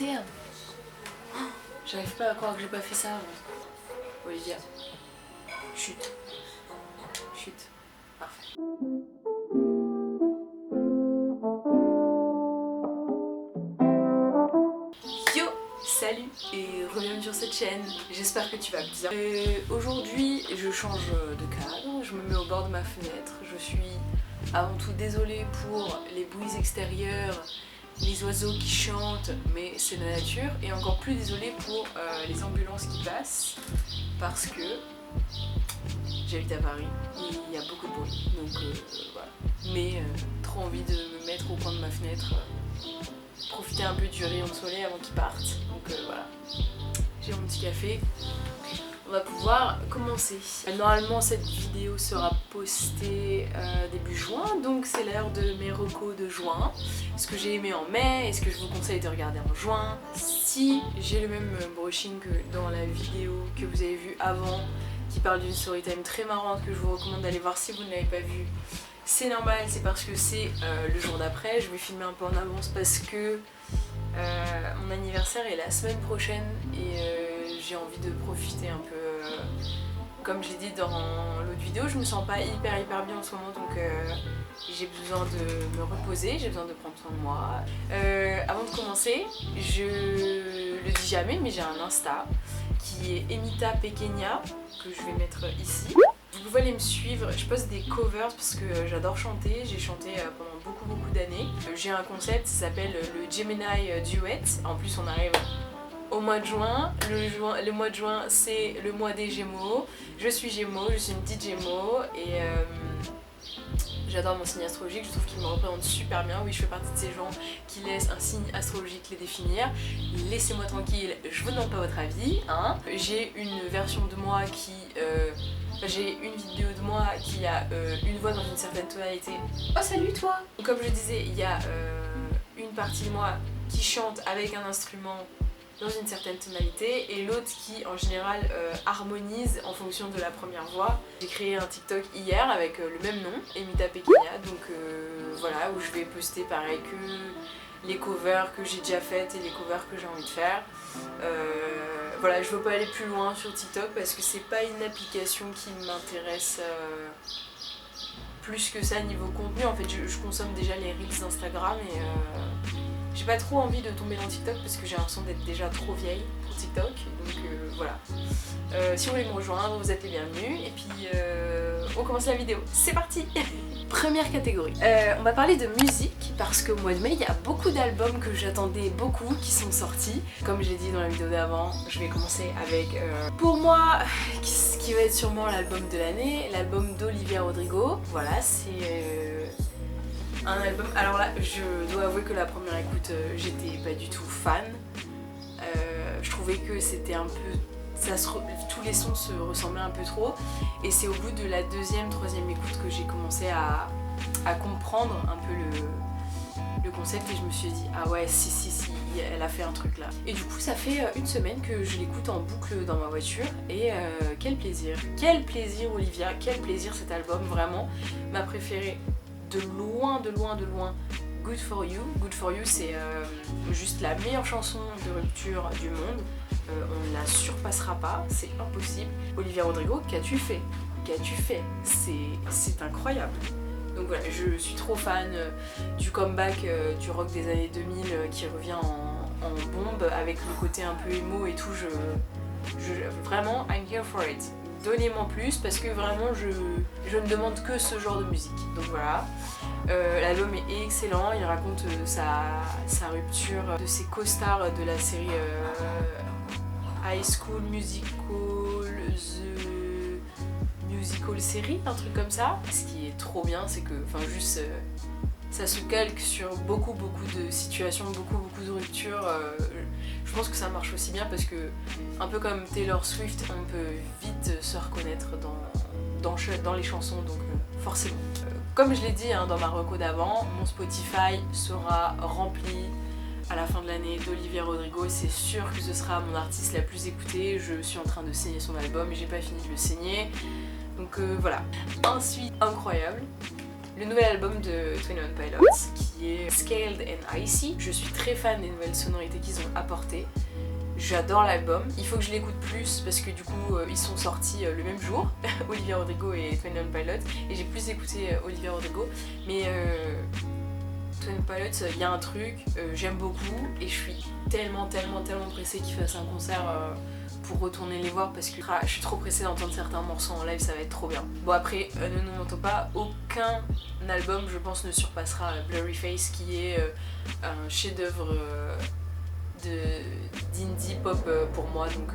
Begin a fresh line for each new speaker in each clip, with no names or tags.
21. Oh, j'arrive pas à croire que j'ai pas fait ça avant. Olivia, chute. Chute. Parfait. Yo, salut et bienvenue sur cette chaîne, j'espère que tu vas bien. Aujourd'hui je change de cadre, je me mets au bord de ma fenêtre, je suis avant tout désolée pour les bruits extérieurs, les oiseaux qui chantent, mais c'est la nature, et encore plus désolée pour les ambulances qui passent, parce que j'habite à Paris, il y a beaucoup de bruit, donc voilà. Mais trop envie de me mettre au coin de ma fenêtre, profiter un peu du rayon de soleil avant qu'il parte, donc voilà. J'ai mon petit café, on va pouvoir commencer. Normalement cette vidéo sera postée début juin, donc c'est l'heure de mes recos de juin. Ce que j'ai aimé en mai et ce que je vous conseille de regarder en juin. Si j'ai le même brushing que dans la vidéo que vous avez vue avant, qui parle d'une story time très marrante que je vous recommande d'aller voir si vous ne l'avez pas vue. C'est normal, c'est parce que c'est le jour d'après, je vais filmer un peu en avance parce que mon anniversaire est la semaine prochaine et j'ai envie de profiter un peu. Comme j'ai dit dans l'autre vidéo, je me sens pas hyper bien en ce moment, donc j'ai besoin de me reposer, j'ai besoin de prendre soin de moi. Avant de commencer, je le dis jamais, mais j'ai un Insta qui est Emita Pequeña, que je vais mettre ici. Vous pouvez aller me suivre, je poste des covers parce que j'adore chanter, j'ai chanté pendant beaucoup d'années. J'ai un concept, ça s'appelle le Gemini Duet, en plus on arrive au mois de juin. Le mois de juin c'est le mois des Gémeaux, je suis Gémeaux, je suis une petite Gémeaux et j'adore mon signe astrologique, je trouve qu'il me représente super bien. Oui, je fais partie de ces gens qui laissent un signe astrologique les définir. Laissez-moi tranquille, je vous demande pas votre avis, hein. J'ai une version de moi qui... j'ai une vidéo de moi qui a une voix dans une certaine tonalité. Oh salut toi! Comme je disais, il y a une partie de moi qui chante avec un instrument dans une certaine tonalité et l'autre qui en général harmonise en fonction de la première voix. J'ai créé un TikTok hier avec le même nom, Emita Pequeña, donc voilà, où je vais poster pareil que les covers que j'ai déjà faites et les covers que j'ai envie de faire. Voilà, je veux pas aller plus loin sur TikTok parce que c'est pas une application qui m'intéresse plus que ça niveau contenu. En fait, je consomme déjà les reels d'Instagram et j'ai pas trop envie de tomber dans TikTok parce que j'ai l'impression d'être déjà trop vieille pour TikTok. Donc voilà. Si vous voulez me rejoindre, vous êtes les bienvenus. Et puis on commence la vidéo. C'est parti! Première catégorie. On va parler de musique parce qu'au mois de mai, il y a beaucoup d'albums que j'attendais beaucoup qui sont sortis. Comme je l'ai dit dans la vidéo d'avant, je vais commencer avec, pour moi, ce qui va être sûrement l'album de l'année, l'album d'Olivia Rodrigo. Voilà, c'est un album... Alors là, je dois avouer que la première écoute, j'étais pas du tout fan. Je trouvais que c'était un peu... tous les sons se ressemblaient un peu trop et c'est au bout de la deuxième, troisième écoute que j'ai commencé à comprendre un peu le concept et je me suis dit ah ouais si elle a fait un truc là. Et du coup ça fait une semaine que je l'écoute en boucle dans ma voiture et quel plaisir Olivia, quel plaisir cet album, vraiment ma préférée de loin. Good for You. Good for You c'est juste la meilleure chanson de rupture du monde. On ne la surpassera pas, c'est impossible. Olivia Rodrigo, qu'as-tu fait? C'est incroyable. Donc voilà, je suis trop fan du comeback du rock des années 2000 qui revient en bombe avec le côté un peu émo et tout. Vraiment, I'm here for it. Donnez-moi plus parce que vraiment je ne demande que ce genre de musique. Donc voilà. L'album est excellent, il raconte sa rupture de ses co-stars de la série High School Musical, The Musical Series, un truc comme ça. Ce qui est trop bien, c'est que juste ça se calque sur beaucoup de situations, beaucoup de ruptures. Je pense que ça marche aussi bien parce que, un peu comme Taylor Swift, on peut vite se reconnaître dans les chansons, donc forcément. Comme je l'ai dit dans ma reco d'avant, mon Spotify sera rempli à la fin de l'année d'Olivia Rodrigo, c'est sûr que ce sera mon artiste la plus écoutée. Je suis en train de saigner son album et j'ai pas fini de le saigner, donc voilà. Ensuite, incroyable, le nouvel album de 21 Pilots qui est Scaled and Icy. Je suis très fan des nouvelles sonorités qu'ils ont apportées. J'adore l'album, il faut que je l'écoute plus parce que du coup ils sont sortis le même jour, Olivia Rodrigo et 21 Pilots, et j'ai plus écouté Olivia Rodrigo, mais 21 Pilots, il y a un truc, j'aime beaucoup et je suis tellement pressée qu'ils fassent un concert pour retourner les voir parce que je suis trop pressée d'entendre certains morceaux en live, ça va être trop bien. Bon après, ne nous mentons pas, aucun album je pense ne surpassera Blurry Face qui est un chef-d'œuvre d'indie pop pour moi, donc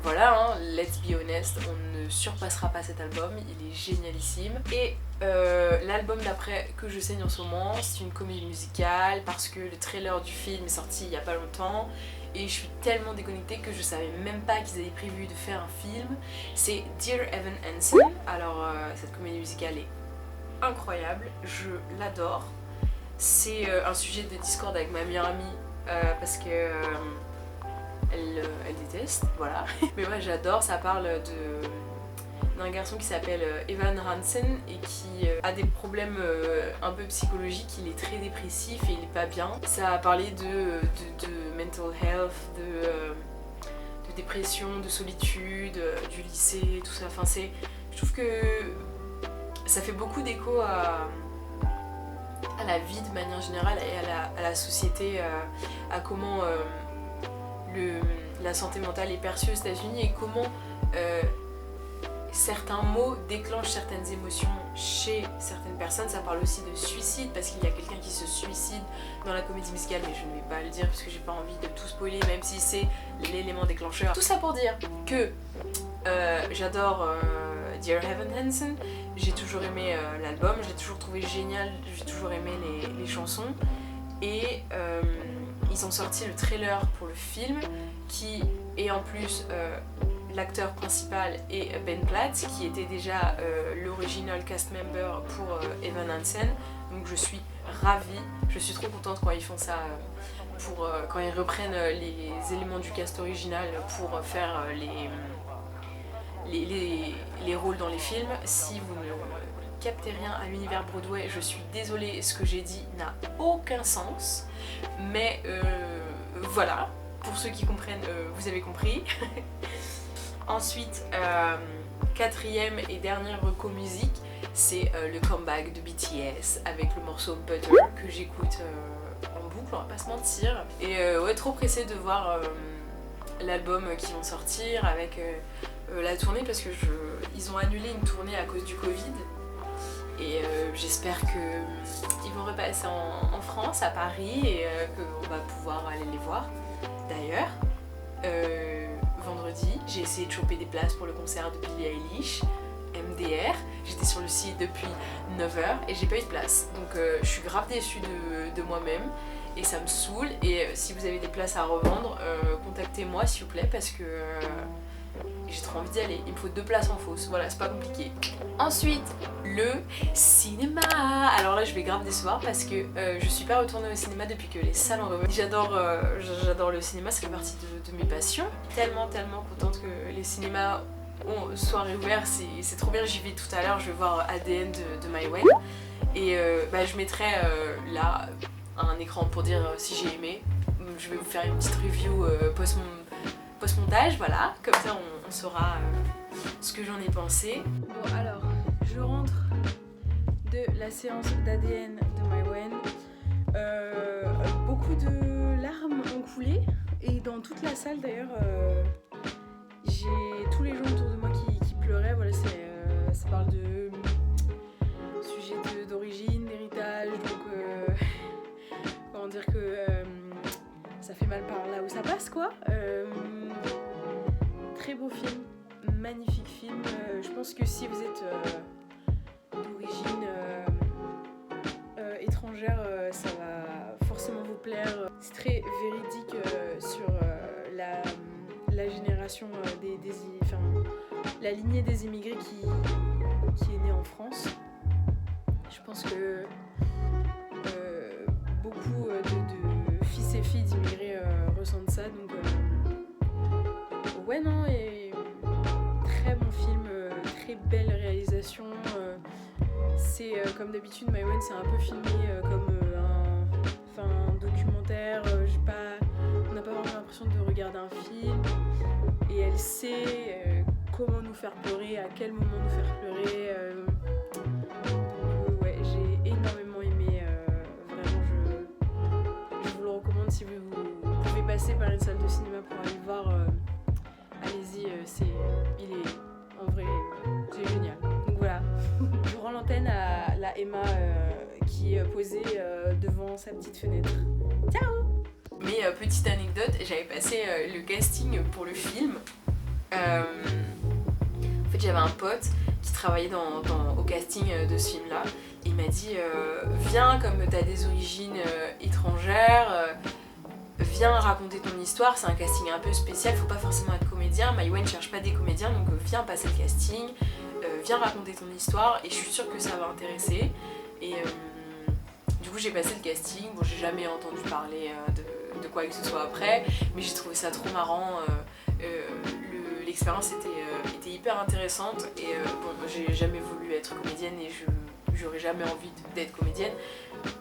voilà, hein, let's be honest, on ne surpassera pas cet album, il est génialissime. Et l'album d'après que je saigne en ce moment, c'est une comédie musicale parce que le trailer du film est sorti il y a pas longtemps et je suis tellement déconnectée que je savais même pas qu'ils avaient prévu de faire un film. C'est Dear Evan Hansen. Alors cette comédie musicale est incroyable, je l'adore. C'est un sujet de discorde avec ma meilleure amie parce que elle déteste, voilà. Mais moi j'adore, ça parle d'un garçon qui s'appelle Evan Hansen et qui a des problèmes un peu psychologiques, il est très dépressif et il est pas bien. Ça a parlé de mental health, de dépression, de solitude, du lycée, tout ça. Enfin, je trouve que ça fait beaucoup d'écho à la vie de manière générale et à la société, à comment la santé mentale est perçue aux États-Unis et comment certains mots déclenchent certaines émotions chez certaines personnes. Ça parle aussi de suicide parce qu'il y a quelqu'un qui se suicide dans la comédie musicale, mais je ne vais pas le dire parce que j'ai pas envie de tout spoiler, même si c'est l'élément déclencheur. Tout ça pour dire que j'adore Dear Evan Hansen, j'ai toujours aimé l'album, je l'ai toujours trouvé génial, j'ai toujours aimé les chansons et ils ont sorti le trailer pour le film qui est en plus l'acteur principal est Ben Platt qui était déjà l'original cast member pour Evan Hansen, donc je suis ravie, je suis trop contente quand ils font ça, quand ils reprennent les éléments du cast original pour faire les rôles dans les films. Si vous ne captez rien à l'univers Broadway, je suis désolée, ce que j'ai dit n'a aucun sens, mais voilà, pour ceux qui comprennent, vous avez compris. Ensuite, quatrième et dernière reco musique, c'est le comeback de BTS avec le morceau Butter que j'écoute en boucle, on va pas se mentir. Et ouais, trop pressée de voir l'album qui vont sortir avec la tournée parce que ils ont annulé une tournée à cause du Covid. Et j'espère qu'ils vont repasser en France, à Paris, et qu'on va pouvoir aller les voir. D'ailleurs, vendredi, j'ai essayé de choper des places pour le concert de Billie Eilish, MDR. J'étais sur le site depuis 9h et j'ai pas eu de place. Donc je suis grave déçue de moi-même et ça me saoule. Et si vous avez des places à revendre, contactez-moi s'il vous plaît parce que j'ai trop envie d'y aller. Il me faut 2 places en fausse, voilà, c'est pas compliqué. Ensuite, le cinéma. Alors là, je vais grave décevoir parce que je suis pas retournée au cinéma depuis que les salles ont revu. J'adore le cinéma, ça fait partie de mes passions. Tellement contente que les cinémas soient réouverts, c'est trop bien. J'y vais tout à l'heure, je vais voir ADN de My Way. Et je mettrai là un écran pour dire si j'ai aimé. Je vais vous faire une petite review post-montage, voilà, comme ça on saura ce que j'en ai pensé. Bon alors, je rentre de la séance d'ADN de MyWen. Beaucoup de larmes ont coulé et dans toute la salle d'ailleurs, j'ai tous les gens autour de moi qui pleuraient. Voilà, ça parle de sujet d'origine, d'héritage, donc comment dire que ça fait mal par là où ça passe quoi. Très beau film, magnifique film. Je pense que si vous êtes d'origine étrangère, ça va forcément vous plaire. C'est très véridique sur la génération la lignée des immigrés qui est née en France. Je pense que beaucoup de fils et filles d'immigrés ressentent ça, donc ouais non, et très bon film, très belle réalisation,
c'est comme d'habitude, Maïwenn c'est un peu filmé comme un documentaire. On n'a pas vraiment l'impression de regarder un film. Et elle sait comment nous faire pleurer, à quel moment nous faire pleurer. Ouais, j'ai énormément aimé. Vraiment, je vous le recommande si vous pouvez passer par une salle de cinéma pour aller le voir. Allez-y, il est en vrai, c'est génial. Donc voilà, je rends l'antenne à la Emma qui est posée devant sa petite fenêtre. Ciao!
Mais petite anecdote, j'avais passé le casting pour le film. En fait, j'avais un pote qui travaillait au casting de ce film-là. Et il m'a dit viens, comme t'as des origines étrangères, viens raconter ton histoire. C'est un casting un peu spécial, faut pas forcément être comédien. Maïwenn ne cherche pas des comédiens, donc viens passer le casting, viens raconter ton histoire. Et je suis sûre que ça va intéresser. Et du coup, j'ai passé le casting. Bon, j'ai jamais entendu parler de quoi que ce soit après, mais j'ai trouvé ça trop marrant. L'expérience était hyper intéressante et bon, j'ai jamais voulu être comédienne et j'aurais jamais envie d'être comédienne,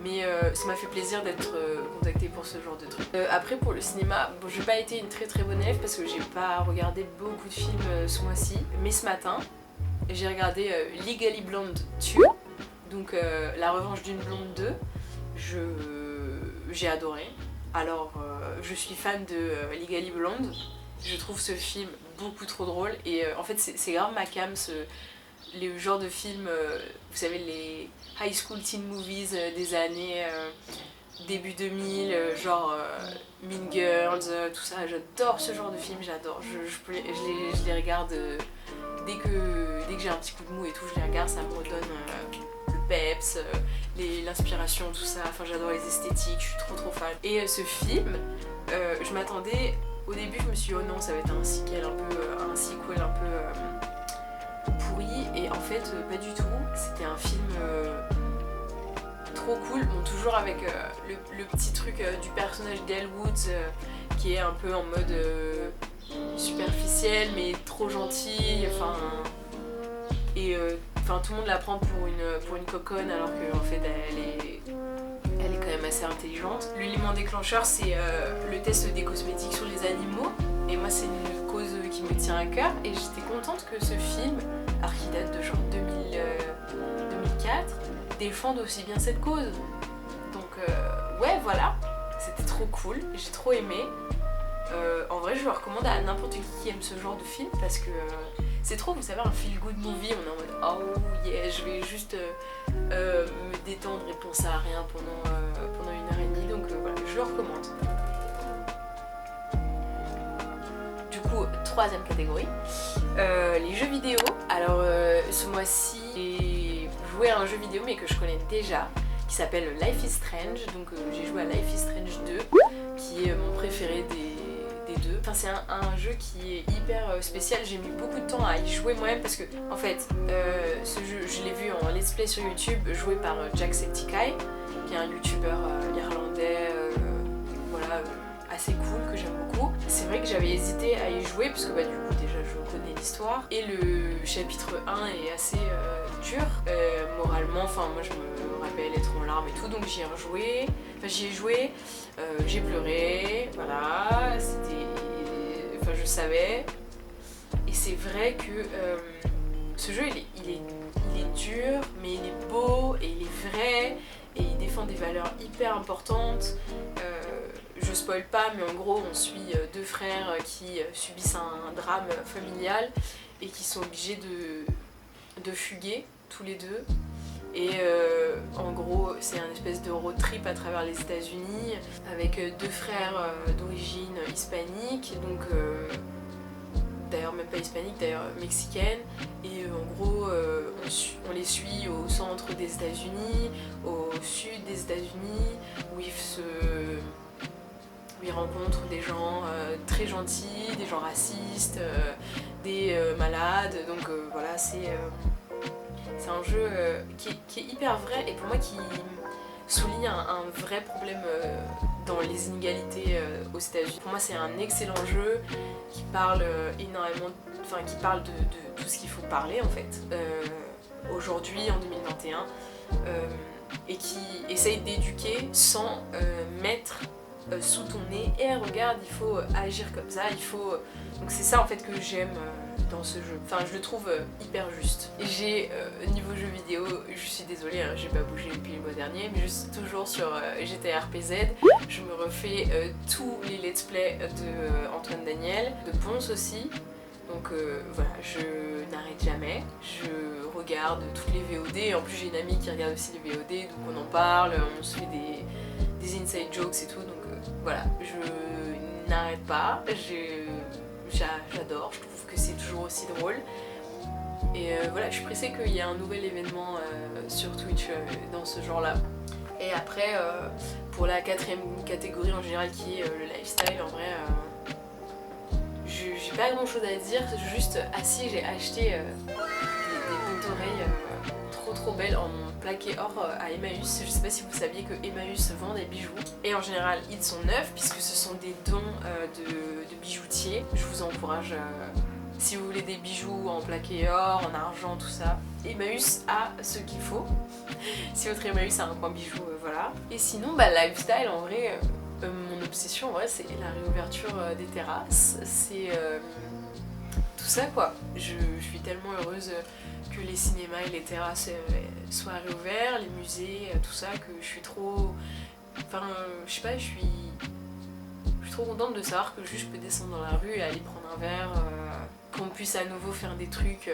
mais ça m'a fait plaisir d'être contactée pour ce genre de truc. Après, pour le cinéma, bon, j'ai pas été une très très bonne élève parce que j'ai pas regardé beaucoup de films ce mois-ci, mais ce matin j'ai regardé Legally Blonde 2, donc La Revanche d'une Blonde 2. J'ai adoré. Alors, je suis fan de Legally Blonde. Je trouve ce film beaucoup trop drôle et en fait c'est grave ma cam, le genre de film, vous savez, les high school teen movies des années début 2000, genre Mean Girls, tout ça. J'adore ce genre de film, j'adore. Je les regarde dès que j'ai un petit coup de mou et tout, je les regarde, ça me redonne le peps, l'inspiration, tout ça. Enfin, j'adore les esthétiques, je suis trop fan. Et ce film, je m'attendais, au début je me suis dit oh non, ça va être un sequel un peu pourri, et en fait pas du tout. C'était un film trop cool, bon, toujours avec le petit truc du personnage d'Elle Woods qui est un peu en mode superficiel mais trop gentil, enfin tout le monde la prend pour une coconne alors qu'en fait elle est quand même assez intelligente. L'élément déclencheur, c'est le test des cosmétiques sur les animaux. Et moi, c'est une cause qui me tient à cœur. Et j'étais contente que ce film, alors qu'il date de genre 2004, défende aussi bien cette cause. Donc ouais, voilà, c'était trop cool. J'ai trop aimé. En vrai, je le recommande à n'importe qui aime ce genre de film parce que c'est trop, vous savez, un feel good movie. On est en mode oh yeah, je vais juste me détendre et penser à rien pendant 1h30. Donc voilà, je le recommande. Du coup, troisième catégorie, les jeux vidéo. Alors ce mois-ci, j'ai joué à un jeu vidéo mais que je connais déjà, qui s'appelle Life is Strange. Donc j'ai joué à Life is Strange 2, qui est mon préféré des deux. Enfin, c'est un jeu qui est hyper spécial. J'ai mis beaucoup de temps à y jouer moi-même parce que en fait ce jeu, je l'ai vu en let's play sur YouTube, joué par Jacksepticeye, qui est un youtubeur irlandais, voilà, assez cool, que j'aime beaucoup. C'est vrai que j'avais hésité à y jouer parce que bah, du coup déjà je connais l'histoire et le chapitre 1 est assez dur moralement. Enfin, moi je me rappelle être en larmes et tout, donc j'y ai rejoué. Enfin, j'y ai joué, j'ai pleuré, voilà, enfin je savais. Et c'est vrai que ce jeu il est dur, mais il est beau et il est vrai et il défend des valeurs hyper importantes. Je spoil pas, mais en gros on suit deux frères qui subissent un drame familial et qui sont obligés de fuguer tous les deux. Et en gros c'est un espèce de road trip à travers les États-Unis avec deux frères d'origine hispanique, donc d'ailleurs même pas hispanique, d'ailleurs mexicaine. Et en gros on les suit au centre des États-Unis, au sud des États-Unis, où ils rencontrent des gens très gentils, des gens racistes, des malades. Donc voilà, c'est un jeu qui est hyper vrai et pour moi qui souligne un vrai problème dans les inégalités aux États-Unis. Pour moi, c'est un excellent jeu qui parle énormément, enfin qui parle de tout ce qu'il faut parler en fait. aujourd'hui en 2021 et qui essaye d'éduquer sans mettre sous ton nez et regarde, il faut agir comme ça, il faut... Donc c'est ça en fait que j'aime dans ce jeu, enfin je le trouve hyper juste. J'ai niveau jeu vidéo, je suis désolée, hein, j'ai pas bougé depuis le mois dernier, mais je suis toujours sur GTA RPZ, je me refais tous les let's play de Antoine Daniel, de Ponce aussi. Donc voilà, je n'arrête jamais, je regarde toutes les VOD, en plus j'ai une amie qui regarde aussi les VOD, donc on en parle, on se fait des inside jokes et tout, donc voilà, je n'arrête pas, j'adore, je trouve que c'est toujours aussi drôle. Et voilà, je suis pressée qu'il y ait un nouvel événement sur Twitch dans ce genre là. Et après, pour la 4ème catégorie en général qui est le lifestyle, en vrai... j'ai pas grand chose à dire, juste assis j'ai acheté des boucles d'oreilles trop belles en plaqué or à Emmaüs. Je sais pas si vous saviez que Emmaüs vend des bijoux et en général ils sont neufs puisque ce sont des dons de bijoutiers. Je vous encourage, si vous voulez des bijoux en plaqué or, en argent, tout ça, Emmaüs a ce qu'il faut. Si votre Emmaüs a un coin bijoux, voilà. Et sinon, bah, lifestyle en vrai... mon obsession en vrai c'est la réouverture des terrasses, c'est tout ça quoi. Je suis tellement heureuse que les cinémas et les terrasses soient réouverts, les musées, tout ça, que je suis trop... Enfin je sais pas, je suis trop contente de savoir que juste je peux descendre dans la rue et aller prendre un verre, qu'on puisse à nouveau faire des trucs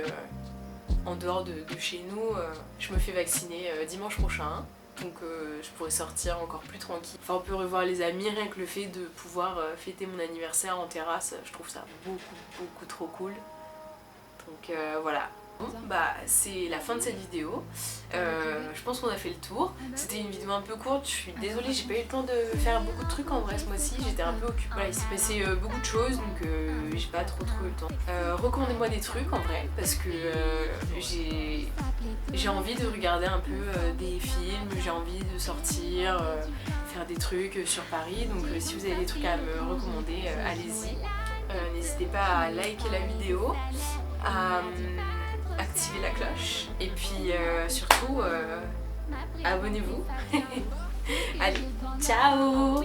en dehors de chez nous. Je me fais vacciner dimanche prochain. Donc je pourrais sortir encore plus tranquille. Enfin on peut revoir les amis, rien que le fait de pouvoir fêter mon anniversaire en terrasse, je trouve ça beaucoup trop cool. Donc voilà. Bon, bah c'est la fin de cette vidéo. Je pense qu'on a fait le tour. C'était une vidéo un peu courte, je suis désolée, j'ai pas eu le temps de faire beaucoup de trucs en vrai ce mois-ci. J'étais un peu occupée. Voilà, il s'est passé beaucoup de choses donc j'ai pas trop eu le temps. Recommandez-moi des trucs en vrai parce que j'ai envie de regarder un peu des films, j'ai envie de sortir, faire des trucs sur Paris. Donc si vous avez des trucs à me recommander, allez-y. N'hésitez pas à liker la vidéo, à activer la cloche et puis surtout abonnez-vous. Allez, ciao!